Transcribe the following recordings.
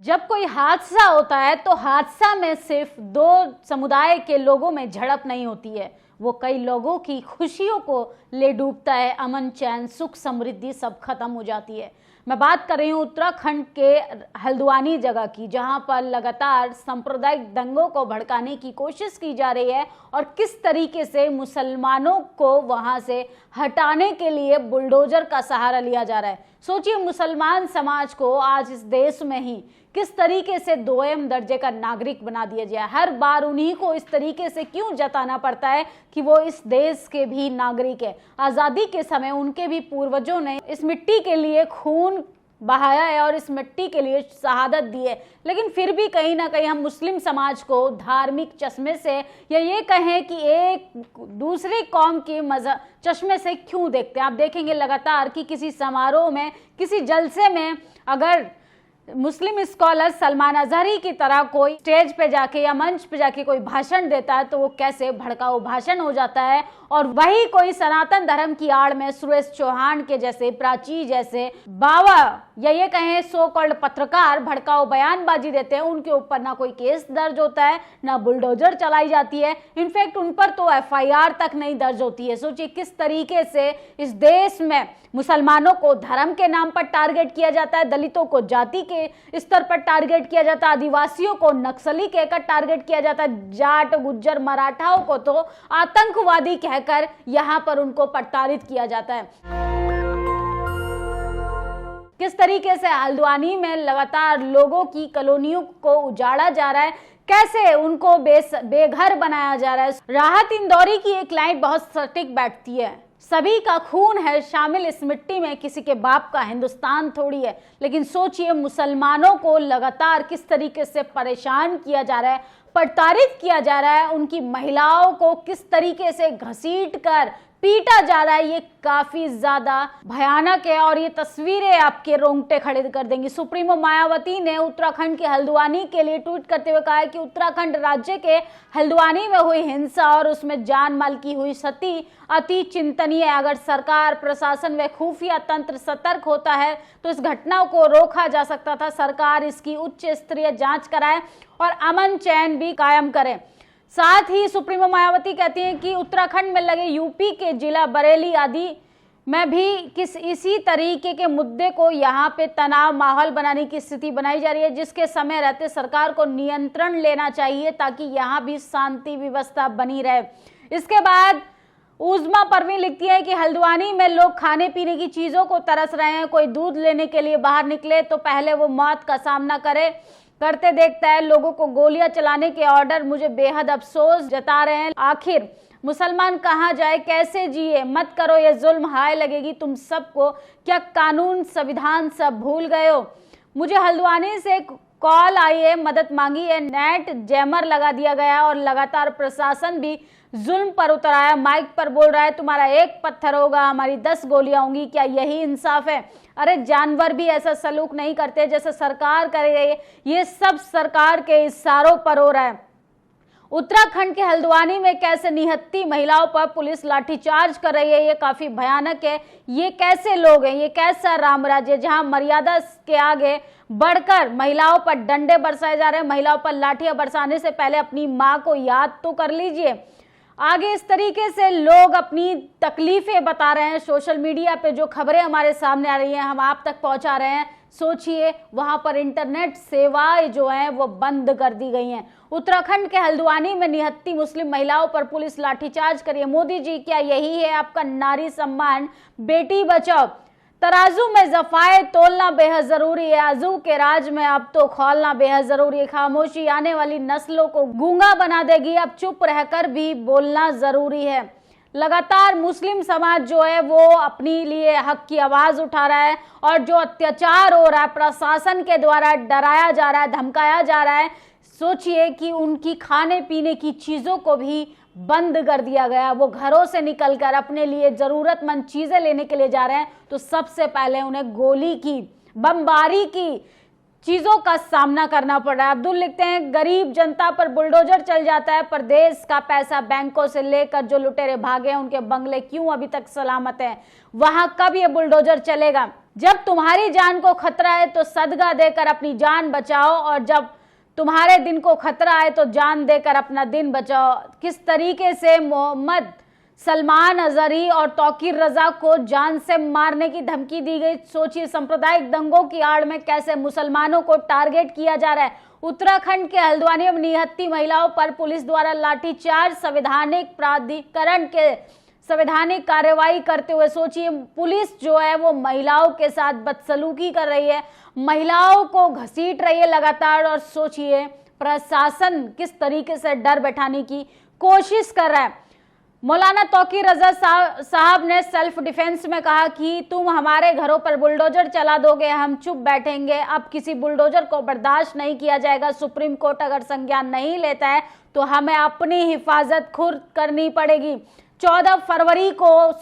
जब कोई हादसा होता है तो हादसा में सिर्फ दो समुदाय के लोगों में झड़प नहीं होती है, वो कई लोगों की खुशियों को ले डूबता है। अमन, चैन, सुख, समृद्धि सब खत्म हो जाती है। मैं बात कर रही हूँ उत्तराखंड के हल्द्वानी जगह की, जहां पर लगातार सांप्रदायिक दंगों को भड़काने की कोशिश की जा रही है और किस तरीके से मुसलमानों को वहां से हटाने के लिए बुलडोजर का सहारा लिया जा रहा है। सोचिए, मुसलमान समाज को आज इस देश में ही किस तरीके से दोयम दर्जे का नागरिक बना दिया जाए। हर बार उन्हीं को इस तरीके से क्यों जताना पड़ता है कि वो इस देश के भी नागरिक है। आज़ादी के समय उनके भी पूर्वजों ने इस मिट्टी के लिए खून बहाया है और इस मिट्टी के लिए शहादत दी है, लेकिन फिर भी कहीं ना कहीं हम मुस्लिम समाज को धार्मिक चश्मे से, या ये कहें कि एक दूसरी कौम के मजहब चश्मे से क्यों देखते हैं। आप देखेंगे लगातार कि किसी समारोह में, किसी जलसे में अगर मुस्लिम स्कॉलर सलमान अजहरी की तरह कोई स्टेज पे जाके या मंच पे जाके कोई भाषण देता है तो वो कैसे भड़काऊ भाषण हो जाता है, और वही कोई सनातन धर्म की आड़ में सुरेश चौहान के जैसे, प्राची जैसे बाबा या ये कहें सो कॉल्ड पत्रकार भड़काऊ बयानबाजी देते हैं। उनके ऊपर ना कोई केस दर्ज होता है, ना बुलडोजर चलाई जाती है, इनफैक्ट उन पर तो एफआईआर तक नहीं दर्ज होती है। सोचिए किस तरीके से इस देश में मुसलमानों को धर्म के नाम पर टारगेट किया जाता है, दलितों को जाति के स्तर पर टारगेट किया जाता है, आदिवासियों को नक्सली कहकर टारगेट किया जाता है, जाट, गुज्जर, मराठाओं को तो आतंकवादी कहकर यहां पर उनको प्रताड़ित किया जाता है। किस तरीके से हल्द्वानी में लगातार लोगों की कॉलोनियों को उजाड़ा जा रहा है, कैसे उनको बेघर बनाया जा रहा है। राहत इंदौरी की एक लाइन बहुत सटीक बैठती है, सभी का खून है शामिल इस मिट्टी में, किसी के बाप का हिंदुस्तान थोड़ी है। लेकिन सोचिए मुसलमानों को लगातार किस तरीके से परेशान किया जा रहा है, प्रताड़ित किया जा रहा है, उनकी महिलाओं को किस तरीके से घसीट कर पीटा जा रहा है। ये काफी ज्यादा भयानक है और ये तस्वीरें आपके रोंगटे खड़े कर देंगी। सुप्रीमो मायावती ने उत्तराखंड के हल्द्वानी के लिए ट्वीट करते हुए कहा है कि उत्तराखंड राज्य के हल्द्वानी में हुई हिंसा और उसमें जान माल की हुई क्षति अति चिंतनीय है। अगर सरकार, प्रशासन व खुफिया तंत्र सतर्क होता है तो इस घटना को रोका जा सकता था। सरकार इसकी उच्च स्तरीय जांच कराए और अमन चैन भी कायम करे। साथ ही सुप्रीमो मायावती कहती हैं कि उत्तराखंड में लगे यूपी के जिला बरेली आदि में भी इसी तरीके के मुद्दे को यहाँ पे तनाव माहौल बनाने की स्थिति बनाई जा रही है, जिसके समय रहते सरकार को नियंत्रण लेना चाहिए ताकि यहाँ भी शांति व्यवस्था बनी रहे। इसके बाद उज़मा परवीन लिखती है कि हल्द्वानी में लोग खाने पीने की चीज़ों को तरस रहे हैं। कोई दूध लेने के लिए बाहर निकले तो पहले वो मौत का सामना करते देखता है। लोगों को गोलियां चलाने के ऑर्डर मुझे बेहद अफसोस जता रहे हैं। आखिर मुसलमान कहाँ जाए, कैसे जिए, मत करो ये जुल्म, हाय लगेगी तुम सबको। क्या कानून संविधान सब भूल गए हो। मुझे हल्द्वानी से कॉल आई है, मदद मांगी है, नेट जैमर लगा दिया गया और लगातार प्रशासन भी जुल्म पर उतर आया। माइक पर बोल रहा है तुम्हारा एक पत्थर होगा, हमारी 10 गोलियां होंगी। क्या यही इंसाफ है। अरे जानवर भी ऐसा सलूक नहीं करते जैसे सरकार कर रही है। ये सब सरकार के इशारों पर हो रहा है। उत्तराखंड के हल्द्वानी में कैसे निहत्थी महिलाओं पर पुलिस लाठीचार्ज कर रही है, ये काफी भयानक है। ये कैसे लोग हैं, ये कैसा राम राज्य जहां मर्यादा के आगे बढ़कर महिलाओं पर डंडे बरसाए जा रहे हैं। महिलाओं पर लाठियां बरसाने से पहले अपनी माँ को याद तो कर लीजिए। आगे इस तरीके से लोग अपनी तकलीफें बता रहे हैं। सोशल मीडिया पे जो खबरें हमारे सामने आ रही हैं हम आप तक पहुंचा रहे हैं। सोचिए वहां पर इंटरनेट सेवाएं जो हैं वो बंद कर दी गई हैं। उत्तराखंड के हल्द्वानी में निहत्थी मुस्लिम महिलाओं पर पुलिस लाठीचार्ज करिए। मोदी जी, क्या यही है आपका नारी सम्मान, बेटी बचाओ। तराजू में जफाए तोलना बेहद जरूरी है, आजू के राज में अब तो खोलना बेहद जरूरी है। खामोशी आने वाली नस्लों को गूंगा बना देगी, अब चुप रहकर भी बोलना जरूरी है। लगातार मुस्लिम समाज जो है वो अपने लिए हक की आवाज उठा रहा है और जो अत्याचार हो रहा है, प्रशासन के द्वारा डराया जा रहा है, धमकाया जा रहा है। सोचिए कि उनकी खाने पीने की चीजों को भी बंद कर दिया गया। वो घरों से निकलकर अपने लिए जरूरतमंद चीजें लेने के लिए जा रहे हैं तो सबसे पहले उन्हें गोली की, बमबारी की, चीजों का सामना करना पड़ रहा है। अब्दुल लिखते हैं, गरीब जनता पर बुलडोजर चल जाता है, पर देश का पैसा बैंकों से लेकर जो लुटेरे भागे हैं उनके बंगले क्यों अभी तक सलामत हैं? वहां कब ये बुलडोजर चलेगा? जब तुम्हारी जान को खतरा है तो सदका देकर अपनी जान बचाओ, और जब तुम्हारे दिन को खतरा है तो जान देकर अपना दिन बचाओ। किस तरीके से मोहम्मद सलमान अजहरी और तौकीर रजा को जान से मारने की धमकी दी गई। सोचिए, सांप्रदायिक दंगों की आड़ में कैसे मुसलमानों को टारगेट किया जा रहा है। उत्तराखंड के हल्द्वानी में निहत्थी महिलाओं पर पुलिस द्वारा लाठीचार्ज, संवैधानिक प्राधिकरण के संवैधानिक कार्रवाई करते हुए। सोचिए, पुलिस जो है वो महिलाओं के साथ बदसलूकी कर रही है, महिलाओं को घसीट रही है लगातार, और सोचिए प्रशासन किस तरीके से डर बैठाने की कोशिश कर रहा है। मौलाना तौकीर रजा साहब ने सेल्फ डिफेंस में कहा कि तुम हमारे घरों पर बुलडोजर चला दोगे, हम चुप बैठेंगे, अब किसी बुलडोजर को बर्दाश्त नहीं किया जाएगा। सुप्रीम कोर्ट अगर संज्ञान नहीं लेता है तो हमें अपनी हिफाजत खुद करनी पड़ेगी। 14 फरवरी को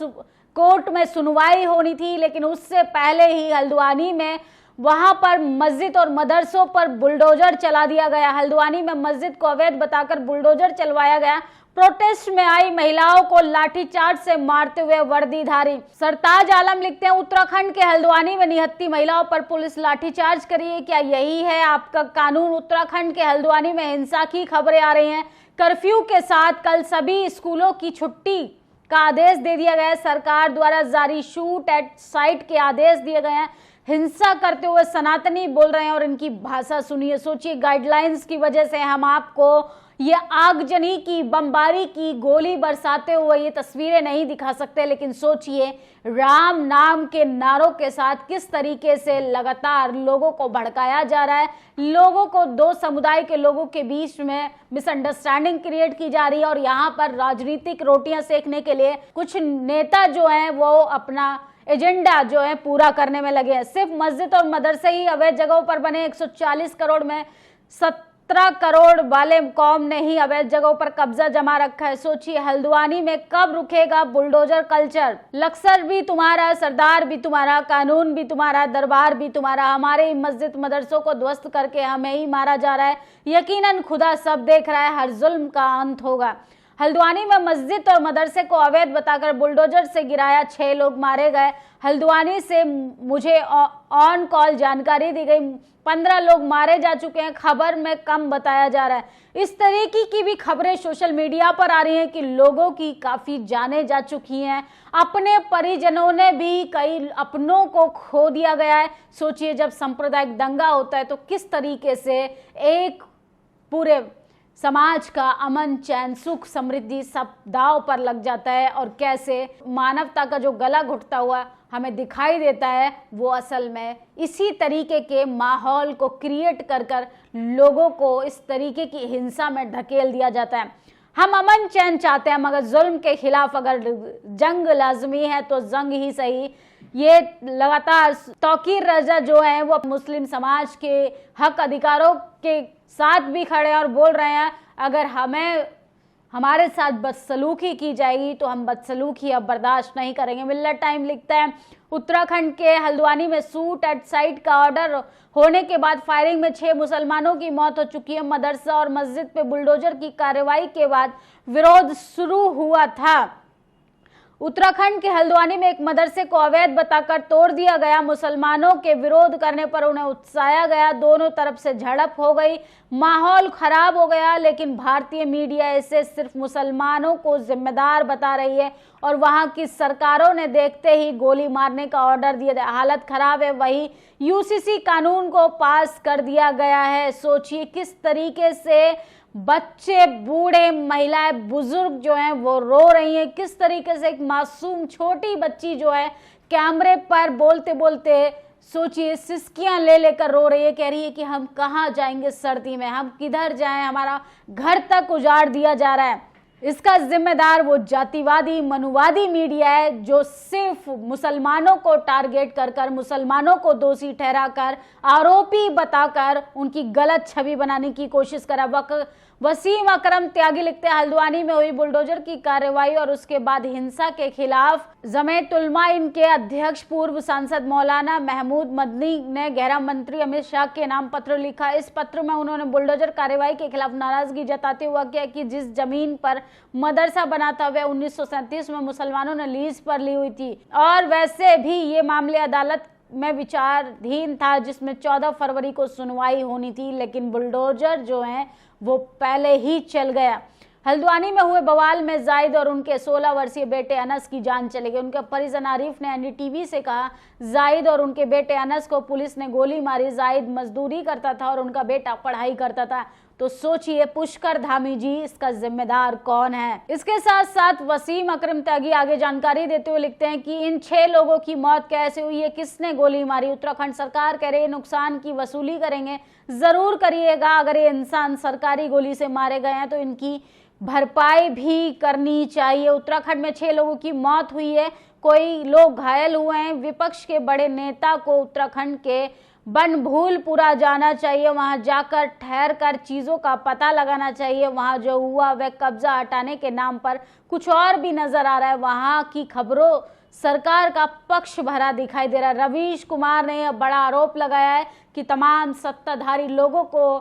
कोर्ट में सुनवाई होनी थी, लेकिन उससे पहले ही हल्द्वानी में वहां पर मस्जिद और मदरसों पर बुलडोजर चला दिया गया। हल्द्वानी में मस्जिद को अवैध बताकर बुलडोजर चलवाया गया। प्रोटेस्ट में आई महिलाओं को लाठीचार्ज से मारते हुए वर्दीधारी। सरताज आलम लिखते हैं, उत्तराखंड के हल्द्वानी में निहत्थी महिलाओं पर पुलिस लाठीचार्ज करी है, क्या यही है आपका कानून? उत्तराखंड के हल्द्वानी में हिंसा की खबरें आ रही हैं। कर्फ्यू के साथ कल सभी स्कूलों की छुट्टी का आदेश दे दिया गया है। सरकार द्वारा जारी शूट एट साइट के आदेश दिए गए हैं। हिंसा करते हुए सनातनी बोल रहे हैं और इनकी भाषा सुनिए। सोचिए, गाइडलाइंस की वजह से हम आपको ये आगजनी की, बमबारी की, गोली बरसाते हुए ये तस्वीरें नहीं दिखा सकते, लेकिन सोचिए राम नाम के नारों के साथ किस तरीके से लगातार लोगों को भड़काया जा रहा है, लोगों को, दो समुदाय के लोगों के बीच में मिसअंडरस्टैंडिंग क्रिएट की जा रही है। और यहाँ पर राजनीतिक रोटियां सेकने के लिए कुछ नेता जो हैं वो अपना एजेंडा जो है पूरा करने में लगे हैं। सिर्फ मस्जिद और मदरसे ही अवैध जगहों पर बने। 140 करोड़ में 17 करोड़ वाले कौम ने ही अवैध जगहों पर कब्जा जमा रखा है। सोचिए, हल्द्वानी में कब रुकेगा बुलडोजर कल्चर? लक्सर भी तुम्हारा, सरदार भी तुम्हारा, कानून भी तुम्हारा, दरबार भी तुम्हारा। हमारे मस्जिद मदरसों को ध्वस्त करके हमें ही मारा जा रहा है। यकीनन खुदा सब देख रहा है, हर जुल्म का अंत होगा। हल्द्वानी में मस्जिद और मदरसे को अवैध बताकर बुलडोजर से गिराया, 6 लोग मारे गए। हल्द्वानी से मुझे ऑन कॉल जानकारी दी गई, 15 लोग मारे जा चुके हैं, खबर में कम बताया जा रहा है। इस तरीके की भी खबरें सोशल मीडिया पर आ रही हैं कि लोगों की काफी जानें जा चुकी हैं, अपने परिजनों ने भी, कई अपनों को खो दिया गया है। सोचिए, जब सांप्रदायिक दंगा होता है तो किस तरीके से एक पूरे समाज का अमन, चैन, सुख, समृद्धि सब दांव पर लग जाता है, और कैसे मानवता का जो गला घुटता हुआ हमें दिखाई देता है वो असल में इसी तरीके के माहौल को क्रिएट कर कर लोगों को इस तरीके की हिंसा में ढकेल दिया जाता है। हम अमन चैन चाहते हैं, मगर जुल्म के खिलाफ अगर जंग लाजमी है तो जंग ही सही। ये लगातार तौकीर रजा जो है वो मुस्लिम समाज के हक अधिकारों के साथ भी खड़े और बोल रहे हैं, अगर हमारे साथ बदसलूकी की जाएगी तो हम बदसलूकी अब बर्दाश्त नहीं करेंगे। मिल्लत टाइम लिखता है, उत्तराखंड के हल्द्वानी में शूट एट साइट का ऑर्डर होने के बाद फायरिंग में 6 मुसलमानों की मौत हो चुकी है। मदरसा और मस्जिद पे बुलडोजर की कार्रवाई के बाद विरोध शुरू हुआ था। उत्तराखंड के हल्द्वानी में एक मदरसे को अवैध बताकर तोड़ दिया गया। मुसलमानों के विरोध करने पर उन्हें उकसाया गया, दोनों तरफ से झड़प हो गई, माहौल खराब हो गया। लेकिन भारतीय मीडिया इसे सिर्फ मुसलमानों को जिम्मेदार बता रही है और वहां की सरकारों ने देखते ही गोली मारने का ऑर्डर दिया। हालत खराब है, वही यूसीसी कानून को पास कर दिया गया है। सोचिए किस तरीके से बच्चे, बूढ़े, महिलाएं, बुजुर्ग जो हैं वो रो रही हैं, किस तरीके से एक मासूम छोटी बच्ची जो है कैमरे पर बोलते बोलते, सोचिए, सिसकियां ले लेकर रो रही है, कह रही है कि हम कहाँ जाएंगे सर्दी में, हम किधर जाएं, हमारा घर तक उजाड़ दिया जा रहा है। इसका जिम्मेदार वो जातिवादी मनुवादी मीडिया है जो सिर्फ मुसलमानों को टारगेट कर मुसलमानों को दोषी ठहराकर आरोपी बताकर उनकी गलत छवि बनाने की कोशिश करा। वसीम अकरम त्यागी लिखते हैं, हल्द्वानी में हुई बुलडोजर की कार्रवाई और उसके बाद हिंसा के खिलाफ जमीयत उलमा इनके अध्यक्ष पूर्व सांसद मौलाना महमूद मदनी ने गृह मंत्री अमित शाह के नाम पत्र लिखा। इस पत्र में उन्होंने बुलडोजर कार्रवाई के खिलाफ नाराजगी जताते हुए किया कि जिस जमीन पर मदरसा बना था वह 1937 में मुसलमानों ने लीज पर ली हुई थी और वैसे भी ये मामले अदालत में विचाराधीन था जिसमें 14 फरवरी को सुनवाई होनी थी, लेकिन बुलडोजर जो है वो पहले ही चल गया। हल्द्वानी में हुए बवाल में जाहिद और उनके 16 वर्षीय बेटे अनस की जान चली गई। उनके परिजन आरिफ ने एनडीटीवी से कहा, जाहिद और उनके बेटे अनस को पुलिस ने गोली मारी। जाहिद मजदूरी करता था और उनका बेटा पढ़ाई करता था। तो सोचिए पुष्कर धामी जी, इसका जिम्मेदार कौन है। इसके साथ साथ वसीम अकरम त्यागी आगे जानकारी देते हुए लिखते हैं कि इन 6 लोगों की मौत कैसे हुई है, किसने गोली मारी। उत्तराखंड सरकार कह रही है नुकसान की वसूली करेंगे। जरूर करिएगा, अगर ये इंसान सरकारी गोली से मारे गए हैं तो इनकी भरपाई भी करनी चाहिए। उत्तराखंड में 6 लोगों की मौत हुई है, कोई लोग घायल हुए हैं। विपक्ष के बड़े नेता को उत्तराखंड के बनभूलपुरा जाना चाहिए, वहां जाकर ठहर कर चीजों का पता लगाना चाहिए। वहां जो हुआ वह कब्जा हटाने के नाम पर कुछ और भी नजर आ रहा है। वहां की खबरों सरकार का पक्ष भरा दिखाई दे रहा है। रवीश कुमार ने यह बड़ा आरोप लगाया है कि तमाम सत्ताधारी लोगों को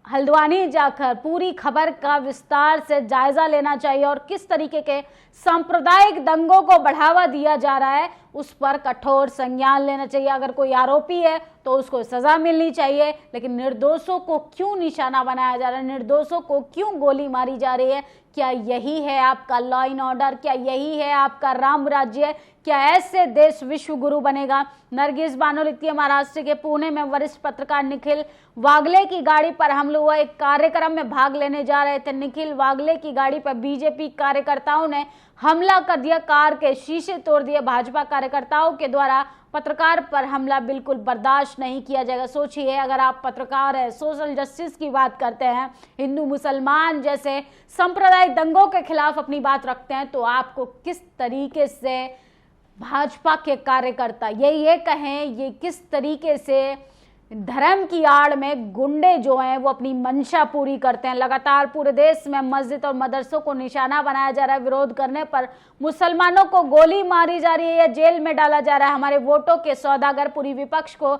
हल्द्वानी जाकर पूरी खबर का विस्तार से जायजा लेना चाहिए और किस तरीके के सांप्रदायिक दंगों को बढ़ावा दिया जा रहा है उस पर कठोर संज्ञान लेना चाहिए। अगर कोई आरोपी है तो उसको सजा मिलनी चाहिए, लेकिन निर्दोषों को क्यों निशाना बनाया जा रहा है, निर्दोषों को क्यों गोली मारी जा रही है? क्या यही है आपका लॉ एंड ऑर्डर? क्या यही है आपका राम राज्य? क्या ऐसे देश विश्व गुरु बनेगा? नरगिस बानो लिखती है, महाराष्ट्र के पुणे में वरिष्ठ पत्रकार निखिल वागले की गाड़ी पर हमला हुआ। एक कार्यक्रम में भाग लेने जा रहे थे। निखिल वागले की गाड़ी पर बीजेपी कार्यकर्ताओं ने हमला कर दिया, कार के शीशे तोड़ दिए। भाजपा कार्यकर्ताओं के द्वारा पत्रकार पर हमला बिल्कुल बर्दाश्त नहीं किया जाएगा। सोचिए, अगर आप पत्रकार हैं, सोशल जस्टिस की बात करते हैं, हिंदू मुसलमान जैसे सांप्रदायिक दंगों के खिलाफ अपनी बात रखते हैं, तो आपको किस तरीके से भाजपा के कार्यकर्ता ये कहें, ये किस तरीके से धर्म की आड़ में गुंडे जो हैं वो अपनी मंशा पूरी करते हैं। लगातार पूरे देश में मस्जिद और मदरसों को निशाना बनाया जा रहा है। विरोध करने पर मुसलमानों को गोली मारी जा रही है या जेल में डाला जा रहा है। हमारे वोटों के सौदागर पूरी विपक्ष को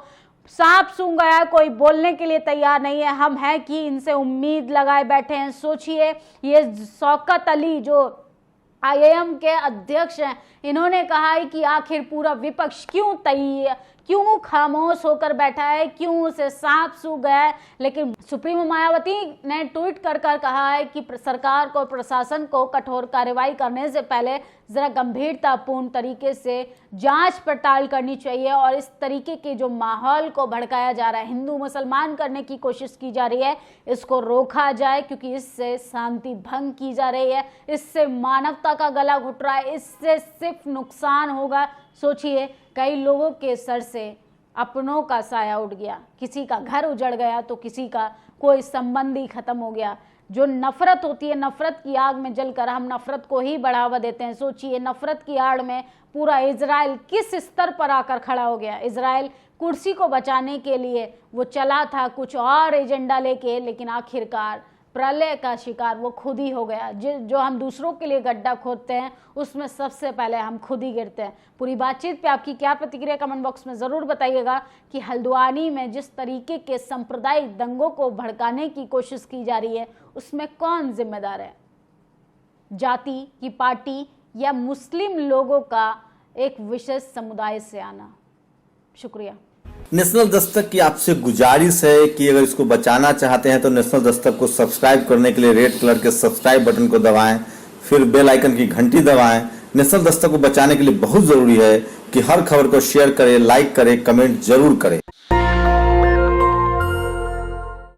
सांप सूंघ गया है, कोई बोलने के लिए तैयार नहीं है। हम हैं कि इनसे उम्मीद लगाए बैठे हैं। सोचिए, ये शौकत अली जो IIM के अध्यक्ष हैं, इन्होंने कहा है कि आखिर पूरा विपक्ष क्यों खामोश होकर बैठा है, क्यों उसे सांप सूंघ गया है। लेकिन सुप्रीमो मायावती ने ट्वीट कर कहा है कि सरकार को, प्रशासन को कठोर कार्रवाई करने से पहले जरा गंभीरतापूर्ण तरीके से जांच पड़ताल करनी चाहिए और इस तरीके के जो माहौल को भड़काया जा रहा है, हिंदू मुसलमान करने की कोशिश की जा रही है, इसको रोका जाए, क्योंकि इससे शांति भंग की जा रही है, इससे मानवता का गला घुट रहा है, इससे सिर्फ नुकसान होगा। सोचिए, कई लोगों के सर से अपनों का साया उड़ गया, किसी का घर उजड़ गया तो किसी का कोई संबंधी खत्म हो गया। जो नफरत होती है, नफरत की आग में जलकर हम नफरत को ही बढ़ावा देते हैं। सोचिए, नफरत की आड़ में पूरा इजराइल किस स्तर पर आकर खड़ा हो गया। इजराइल कुर्सी को बचाने के लिए वो चला था कुछ और एजेंडा लेके, लेकिन आखिरकार प्रलय का शिकार वो खुद ही हो गया। जो हम दूसरों के लिए गड्ढा खोदते हैं उसमें सबसे पहले हम खुद ही गिरते हैं। पूरी बातचीत पे आपकी क्या प्रतिक्रिया, कमेंट बॉक्स में ज़रूर बताइएगा कि हल्द्वानी में जिस तरीके के सांप्रदायिक दंगों को भड़काने की कोशिश की जा रही है उसमें कौन जिम्मेदार है? जाति की पार्टी या मुस्लिम लोगों का एक विशेष समुदाय से आना? शुक्रिया। नेशनल दस्तक की आपसे गुजारिश है कि अगर इसको बचाना चाहते हैं तो नेशनल दस्तक को सब्सक्राइब करने के लिए रेड कलर के सब्सक्राइब बटन को दबाएं, फिर बेल आइकन की घंटी दबाएं। नेशनल दस्तक को बचाने के लिए बहुत जरूरी है कि हर खबर को शेयर करें, लाइक करें, कमेंट जरूर करें।